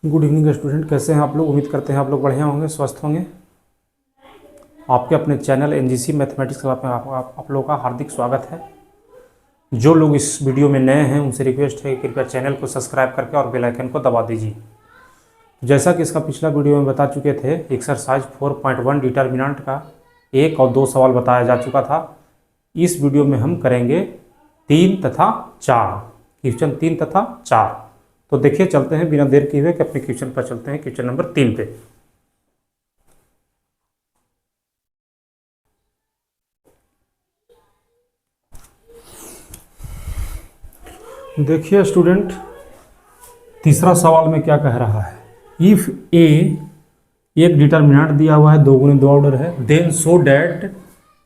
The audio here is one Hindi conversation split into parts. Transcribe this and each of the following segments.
गुड इवनिंग स्टूडेंट, कैसे हैं आप लोग। उम्मीद करते हैं आप लोग बढ़िया होंगे, स्वस्थ होंगे। आपके अपने चैनल एनजीसी मैथमेटिक्स क्लब में आप लोगों का हार्दिक स्वागत है। जो लोग इस वीडियो में नए हैं उनसे रिक्वेस्ट है कि कृपया चैनल को सब्सक्राइब करके और बेल आइकन को दबा दीजिए। जैसा कि इसका पिछला वीडियो में बता चुके थे, एक्सरसाइज 4.1 डिटर्मिनेंट का 1 और 2 सवाल बताया जा चुका था। इस वीडियो में हम करेंगे 3 तथा 4, क्वेश्चन 3 तथा 4। तो देखिए, चलते हैं बिना देर किए हुए कि अपने क्वेश्चन पर चलते हैं, क्वेश्चन नंबर 3 पे। देखिए स्टूडेंट, तीसरा सवाल में क्या कह रहा है। इफ ए एक डिटर्मिनेंट दिया हुआ है, 2 गुने 2 ऑर्डर है, देन सो डैट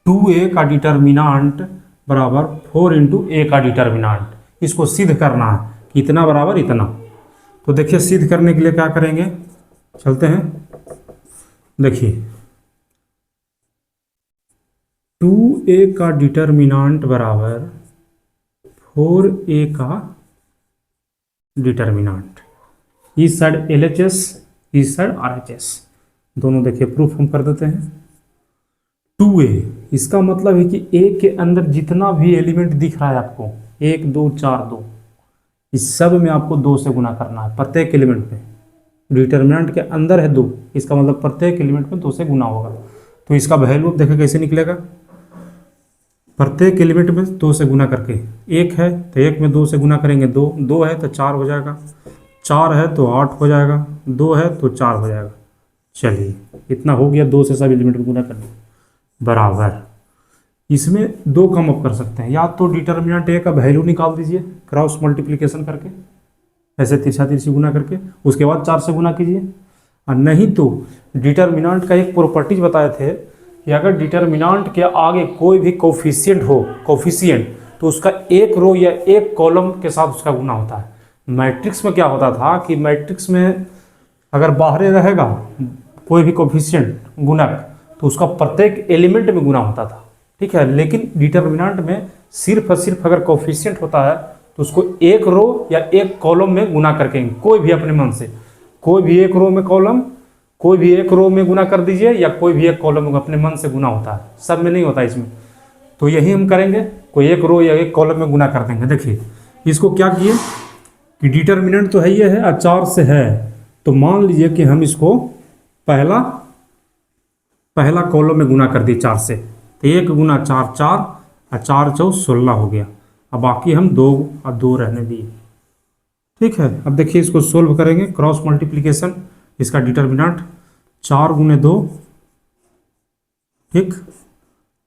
2a का डिटर्मिनेंट बराबर 4 इंटू ए का डिटर्मिनेंट। इसको सिद्ध करना है कि इतना बराबर इतना। तो देखिए, सिद्ध करने के लिए क्या करेंगे, चलते हैं। देखिए, 2a का डिटर्मिनेंट बराबर 4a का डिटर्मिनेंट। इस साइड LHS, इस साइड RHS, दोनों देखिए प्रूफ हम कर देते हैं। 2a इसका मतलब है कि a के अंदर जितना भी एलिमेंट दिख रहा है आपको, 1 2 4 2, इस सब में आपको 2 से गुना करना है। प्रत्येक एलिमेंट पे, डिटर्मिनेंट के अंदर है 2, इसका मतलब प्रत्येक एलिमेंट में 2 से गुना होगा। तो इसका वैल्यू अब देखिए कैसे निकलेगा। प्रत्येक एलिमेंट में 2 से गुना करके, 1 है तो 1 में 2 से गुना करेंगे 2, 2 है तो 4 हो जाएगा, 4 है तो 8 हो जाएगा, 2 है तो 4 हो जाएगा। चलिए, इतना हो गया। 2 से सब एलिमेंट में गुना करने बराबर। इसमें 2 कम अप कर सकते हैं, या तो डिटर्मिनेंट ए का वैल्यू निकाल दीजिए क्रॉस मल्टीप्लिकेशन करके, ऐसे तिरछा तिरछी गुना करके, उसके बाद 4 से गुना कीजिए। और नहीं तो डिटर्मिनेंट का एक प्रॉपर्टीज बताए थे कि अगर डिटर्मिनेंट के आगे कोई भी कोफिशिएंट हो, कोफिशिएंट, तो उसका एक रो या एक कॉलम के साथ उसका गुना होता है। मैट्रिक्स में क्या होता था कि मैट्रिक्स में अगर बाहर रहेगा कोई भी कोफिशिएंट गुणक, तो उसका प्रत्येक एलिमेंट में गुना होता था, ठीक है। लेकिन डिटर्मिनेंट में सिर्फ और सिर्फ अगर कोफिशिएंट होता है तो उसको एक रो या एक कॉलम में गुना करके, कोई भी अपने मन से, कोई भी एक रो में कॉलम, कोई भी एक रो में गुना कर दीजिए, या कोई भी एक कॉलम में अपने मन से गुना होता है, सब में नहीं होता इसमें। तो यही हम करेंगे, कोई एक रो या एक कॉलम में गुना कर देंगे। देखिए, इसको क्या किए कि डिटर्मिनेंट तो है ये है और 4 से है, तो मान लीजिए कि हम इसको पहला कॉलम में गुना कर दिए 4 से, तो 1 गुना 4 4 और 4 4 16 हो गया। अब बाकी हम 2 और 2 रहने दिए, ठीक है। अब देखिए, इसको सोल्व करेंगे क्रॉस मल्टीप्लिकेशन। इसका डिटर्मिनेंट 4 गुने 2, ठीक,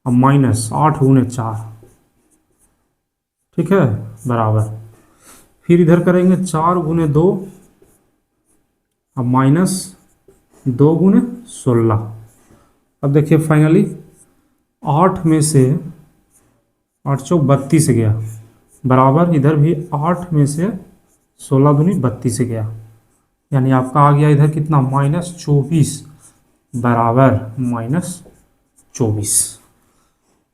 अब माइनस 8 गुने 4, ठीक है, बराबर। फिर इधर करेंगे 4 गुने 2, अब माइनस 2 गुने 16। अब देखिए फाइनली 8 में से 8 चौक 32 गया, बराबर इधर भी 8 में से 16 दूनी 32 गया, यानी आपका आ गया इधर कितना, -24, बराबर -24।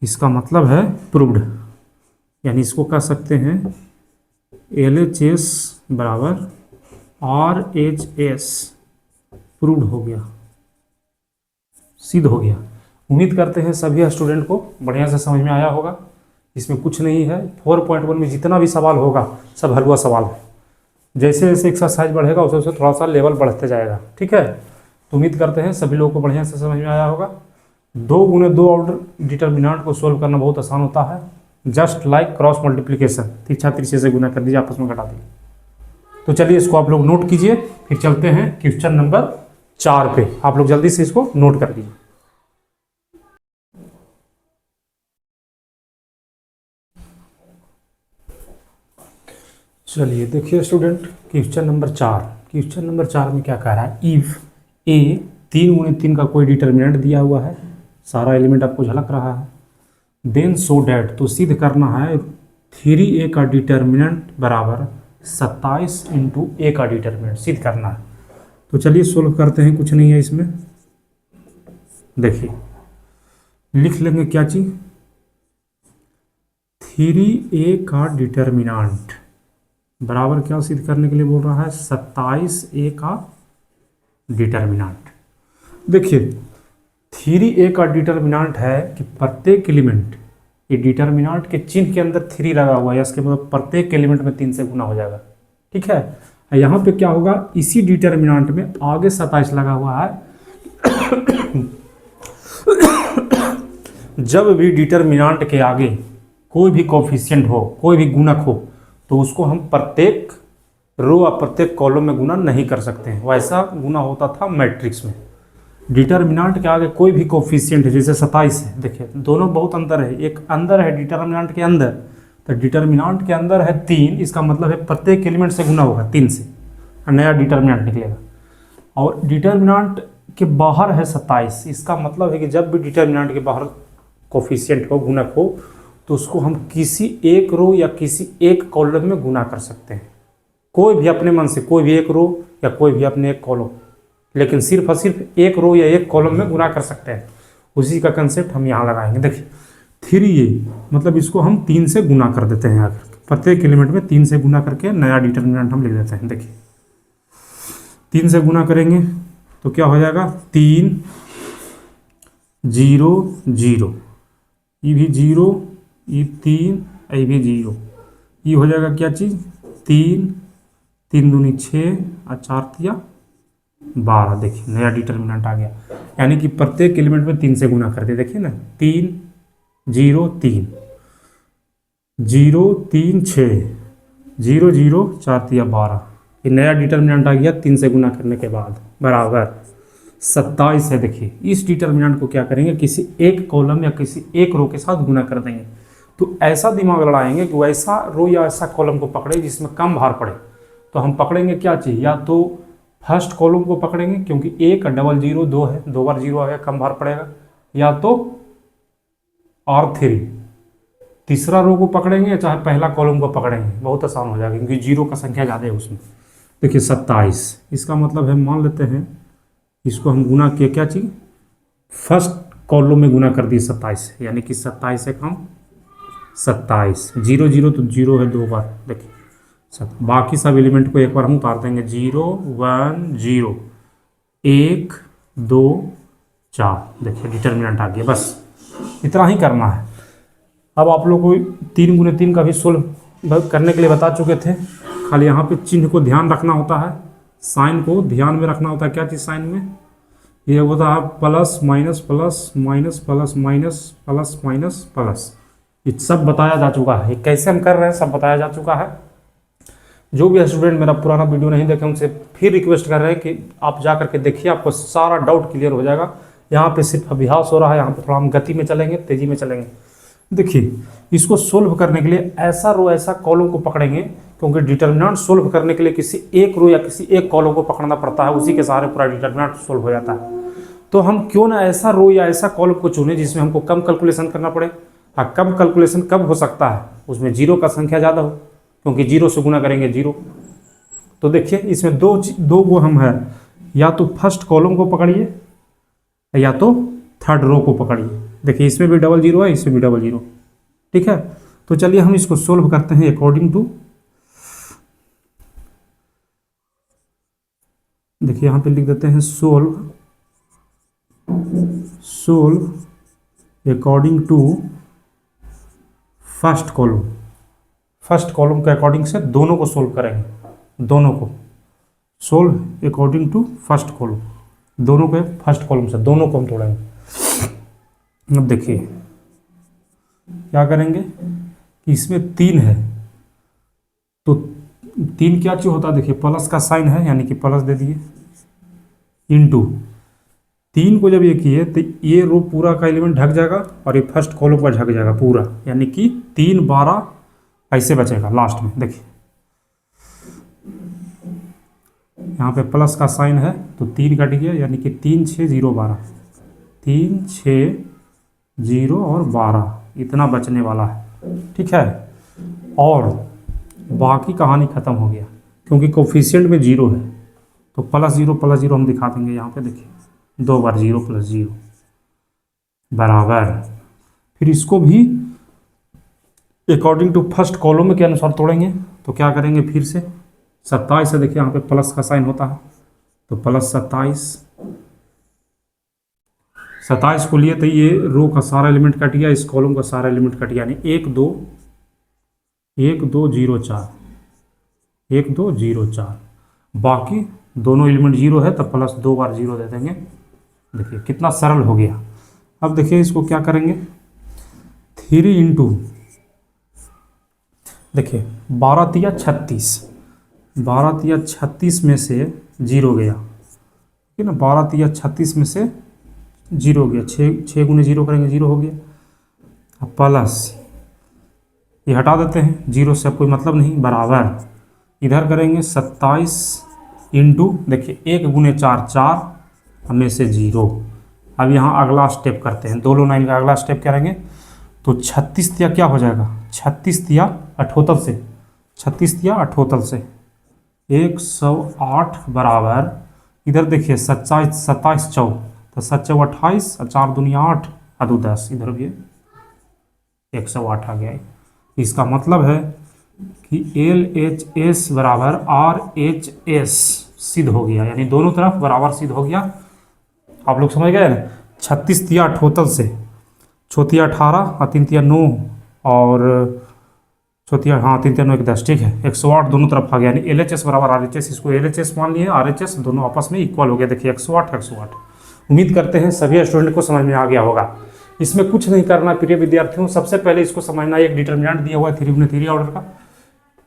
इसका मतलब है प्रूव्ड, यानी इसको कह सकते हैं LHS बराबर RHS, प्रूव्ड हो गया, सिद्ध हो गया। उम्मीद करते हैं सभी स्टूडेंट को बढ़िया से समझ में आया होगा। इसमें कुछ नहीं है, 4.1 में जितना भी सवाल होगा सब हलवा सवाल है। जैसे जैसे एक्सरसाइज बढ़ेगा उसे उसे थोड़ा सा लेवल बढ़ते जाएगा, ठीक है। तो उम्मीद करते हैं सभी लोगों को बढ़िया से समझ में आया होगा। 2 गुने 2 ऑर्डर डिटर्मिनेंट को सोल्व करना बहुत आसान होता है, जस्ट लाइक क्रॉस मल्टीप्लिकेशन, तिरछा तिरछे से गुना कर दीजिए, आपस में घटा दीजिए। तो चलिए, इसको आप लोग नोट कीजिए, फिर चलते हैं क्वेश्चन नंबर 4 पे। आप लोग जल्दी से इसको नोट कर दीजिए। चलिए देखिए student, question number 4। Question number 4 में क्या कह रहा है, इफ ए 3 गुने 3 का कोई डिटर्मिनेंट दिया हुआ है, सारा एलिमेंट आपको झलक रहा है, देन सो डैट, तो सिद्ध करना है 3a का डिटर्मिनेंट बराबर 27 इंटू ए का डिटर्मिनेंट, सिद्ध करना है। तो चलिए सोल्व करते हैं, कुछ नहीं है इसमें। देखिए, लिख लेंगे क्या चीज, 3a का डिटर्मिनेंट बराबर क्या सिद्ध करने के लिए बोल रहा है, 27A का डिटर्मिनेंट। देखिए 3A का डिटर्मिनेंट है कि प्रत्येक एलिमेंट, ये डिटर्मिनेंट के चिन्ह के अंदर 3 लगा हुआ है, इसके मतलब प्रत्येक एलिमेंट में 3 से गुना हो जाएगा। ठीक है, यहाँ पे क्या होगा, इसी डिटर्मिनेंट में आगे 27 लगा हुआ है। जब भी डिटर्मिनेंट के आगे कोई भी कोफिशिएंट हो, कोई भी गुणक हो, तो उसको हम प्रत्येक रो और प्रत्येक कॉलम में गुना नहीं कर सकते हैं। वैसा गुना होता था मैट्रिक्स में। डिटर्मिनेंट के आगे कोई भी कोफिशिएंट है, जैसे 27 है, देखिए दोनों बहुत अंतर है। एक अंदर है डिटर्मिनेंट के अंदर, तो डिटर्मिनेंट के अंदर है 3, इसका मतलब है प्रत्येक एलिमेंट से गुना होगा 3 से, नया डिटर्मिनेंट निकलेगा। और डिटर्मिनेंट के बाहर है 27, इसका मतलब है कि जब भी डिटर्मिनेंट के बाहर कोफिशिएंट हो, गुणक हो, तो उसको हम किसी एक रो या किसी एक कॉलम में गुना कर सकते हैं। कोई भी अपने मन से, कोई भी एक रो या कोई भी अपने एक कॉलम, लेकिन सिर्फ और सिर्फ एक रो या एक कॉलम में गुना कर सकते हैं। उसी का कंसेप्ट हम यहाँ लगाएंगे। देखिए 3A मतलब इसको हम 3 से गुना कर देते हैं, आकर प्रत्येक एलिमेंट में 3 से गुना करके नया डिटर्मिनेंट हम लिख देते हैं। देखिए 3 से गुना करेंगे तो क्या हो जाएगा, 3 0 0, ये भी 0, ये 3, ये भी 0, ये हो जाएगा क्या चीज़, 3 3 दूनी 6 और 4 तिया 12। देखिए नया डिटर्मिनेंट आ गया, यानी कि प्रत्येक एलिमेंट में 3 से गुना कर दिया। देखिए ना, 3 0 3 0 3 6 0 0 4 तिया 12, ये नया डिटर्मिनेंट आ गया 3 से गुना करने के बाद, बराबर 27 है। देखिए इस डिटर्मिनेंट को क्या करेंगे, किसी एक कॉलम या किसी एक रो के साथ गुना कर देंगे। तो ऐसा दिमाग लड़ाएंगे कि वैसा रो या ऐसा कॉलम को पकड़े जिसमें कम भार पड़े। तो हम पकड़ेंगे क्या चीज़, या तो फर्स्ट कॉलम को पकड़ेंगे, क्योंकि 1 0 0 2 है, 2 बार 0 आ गया, कम भार पड़ेगा, या तो R3 तीसरा रो को पकड़ेंगे, या चाहे पहला कॉलम को पकड़ेंगे, बहुत आसान हो जाएगा क्योंकि 0 का संख्या ज़्यादा है उसमें। देखिए 27, इसका मतलब है, मान लेते हैं इसको हम गुना किए क्या चीज़, फर्स्ट कॉलम में गुना कर दिए 27, यानी कि 27 एक हम 27, 0 0 तो 0 है 2 बार। देखिए बाकी सब एलिमेंट को एक बार हम उतार देंगे, 0 1 0 1 2 4। देखिए डिटर्मिनेंट आ गया, बस इतना ही करना है। अब आप लोग को 3 गुने 3 का भी सोल्व करने के लिए बता चुके थे, खाली यहाँ पे चिन्ह को ध्यान रखना होता है, साइन को ध्यान में रखना होता है। क्या चीज़ साइन में, ये होता है plus minus plus minus plus minus plus minus plus, ये सब बताया जा चुका है। ये कैसे हम कर रहे हैं सब बताया जा चुका है। जो भी स्टूडेंट मेरा पुराना वीडियो नहीं देखे उनसे फिर रिक्वेस्ट कर रहे हैं कि आप जा करके देखिए, आपको सारा डाउट क्लियर हो जाएगा। यहाँ पे सिर्फ अभ्यास हो रहा है, यहाँ पे थोड़ा हम गति में चलेंगे, तेजी में चलेंगे। देखिए इसको सोल्व करने के लिए ऐसा रो ऐसा कॉलम को पकड़ेंगे, क्योंकि डिटर्मिनेंट सोल्व करने के लिए किसी एक रो या किसी एक कॉलम को पकड़ना पड़ता है, उसी के सहारे पूरा डिटर्मिनेंट सोल्व हो जाता है। तो हम क्यों ना ऐसा रो या ऐसा कॉलम को चुने जिसमें हमको कम कैलकुलेशन करना पड़े। हाँ, कम कैलकुलेशन कब हो सकता है, उसमें 0 का संख्या ज़्यादा हो, क्योंकि 0 से गुना करेंगे 0। तो देखिए इसमें दो गो हम है, या तो फर्स्ट कॉलम को पकड़िए या तो थर्ड रो को पकड़िए। देखिए इसमें भी 0 0 है, इसमें भी 0 0। ठीक है, तो चलिए हम इसको सोल्व करते हैं अकॉर्डिंग टू। देखिए यहाँ पे लिख देते हैं solve according to first column. First column के अकॉर्डिंग से दोनों को सोल्व करेंगे, दोनों को solve according to first column, दोनों के फर्स्ट कॉलम से दोनों को हम तोड़ेंगे। अब देखिए क्या करेंगे कि इसमें 3 है, तो 3 क्या चीज होता है, देखिए प्लस का साइन है, यानी कि प्लस दे दिए, इनटू 3 को जब ये किए तो ये रो पूरा का एलिमेंट ढक जाएगा और ये फर्स्ट कॉलम का ढक जाएगा पूरा, यानी कि 3 12 ऐसे बचेगा लास्ट में। देखिए यहाँ पे प्लस का साइन है तो 3 कट गया, यानी कि 3 6 0 12, 3 6 0 और 12 इतना बचने वाला है। ठीक है, और बाकी कहानी ख़त्म हो गया, क्योंकि कोफिशिएंट में 0 है तो प्लस 0 हम दिखा देंगे यहाँ पे। देखिए 2 बार 0 + 0 बराबर। फिर इसको भी अकॉर्डिंग टू फर्स्ट कॉलम के अनुसार तोड़ेंगे, तो क्या करेंगे फिर से 27 है, देखिए यहाँ पे प्लस का साइन होता है तो प्लस 27 को लिए तो ये रो का सारा एलिमेंट कट गया, इस कॉलम का सारा एलिमेंट कट गया, यानी 1 2 0 4 1 2 0 4, बाकी दोनों एलिमेंट 0 है तो प्लस 2 बार 0 दे देंगे। देखिए कितना सरल हो गया। अब देखिए इसको क्या करेंगे 3 इंटू, देखिए 12 तिया 36, 12 तिया 36 में से 0 गया, ठीक है ना, 12 तिया 36 में से 0 गया, 6 गुने 0 करेंगे 0 हो गया। अब प्लस ये हटा देते हैं, 0 से अब कोई मतलब नहीं, बराबर इधर करेंगे 27 इंटू, देखिए 1 गुने 4 4 में से 0। अब यहाँ अगला स्टेप करते हैं, दोनों लाइन का अगला स्टेप करेंगे तो 36 तिया क्या हो जाएगा, 36 तिया 78 से, 36 तिया 78 से 108 बराबर, इधर देखिए 27 27 चौ तो 7 चौ 28 और 4 दुनिया 8 और 2 10, इधर भी 108 आ गया। इसका मतलब है कि LHS बराबर RHS सिद्ध हो गया, यानी दोनों तरफ बराबर सिद्ध हो गया। आप लोग समझ गए ना, 36 तिया 78 से, चौथिया 18 और 3 तिया 9 और चौथिया, हाँ 3 तिया 9 1 10, ठीक है, 108 दोनों तरफ आ गया, यानी LHS बराबर RHS, इसको LHS मान लिए, RHS दोनों आपस में इक्वल हो गया। देखिए 108 108। उम्मीद करते हैं सभी स्टूडेंट को समझ में आ गया होगा। इसमें कुछ नहीं करना प्रिय विद्यार्थियों, सबसे पहले इसको समझना, एक डिटर्मिनेंट दिया हुआ है 3 गुने 3 ऑर्डर का,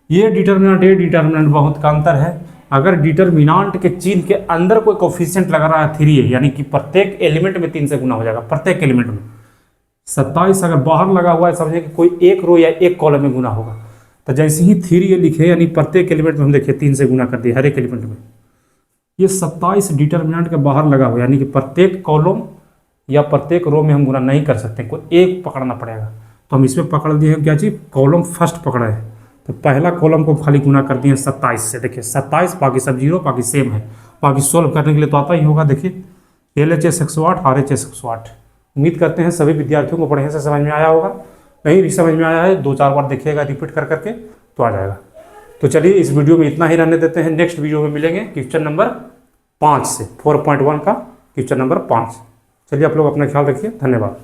ये डिटर्मिनेंट बहुत का अंतर है। अगर डिटर्मिनेंट के चिन्ह के अंदर कोई कोफिशिएंट लगा रहा है 3 है, यानी कि प्रत्येक एलिमेंट में 3 से गुना हो जाएगा, प्रत्येक एलिमेंट में। 27 अगर बाहर लगा हुआ है, समझे कि कोई एक रो या एक कॉलम में गुना होगा, तो जैसे ही 3 ये लिखे, यानी प्रत्येक एलिमेंट में हम देखिए 3 से गुना कर दिए, हर एक एलिमेंट में। ये 27 डिटर्मिनेंट के बाहर लगा हुआ, यानी कि प्रत्येक कॉलम या प्रत्येक रो में हम गुना नहीं कर सकते, कोई एक पकड़ना पड़ेगा। तो हम इसमें पकड़ दिए हैं क्या चीज, कॉलम फर्स्ट पकड़ा है, तो पहला कॉलम को खाली गुना कर दिए 27 से। देखिए 27, बाकी सब 0, बाकी सेम है, बाकी सोल्व करने के लिए तो आता ही होगा। देखिए LHS 108 RHS 108। उम्मीद करते हैं सभी विद्यार्थियों को बढ़िया से समझ में आया होगा। नहीं भी समझ में आया है 2-4 बार देखिएगा रिपीट कर करके तो आ जाएगा। तो चलिए इस वीडियो में इतना ही रहने देते हैं, नेक्स्ट वीडियो में मिलेंगे क्वेश्चन नंबर 5 से, 4.1 का क्वेश्चन नंबर 5। चलिए आप लोग अपना ख्याल रखिए, धन्यवाद।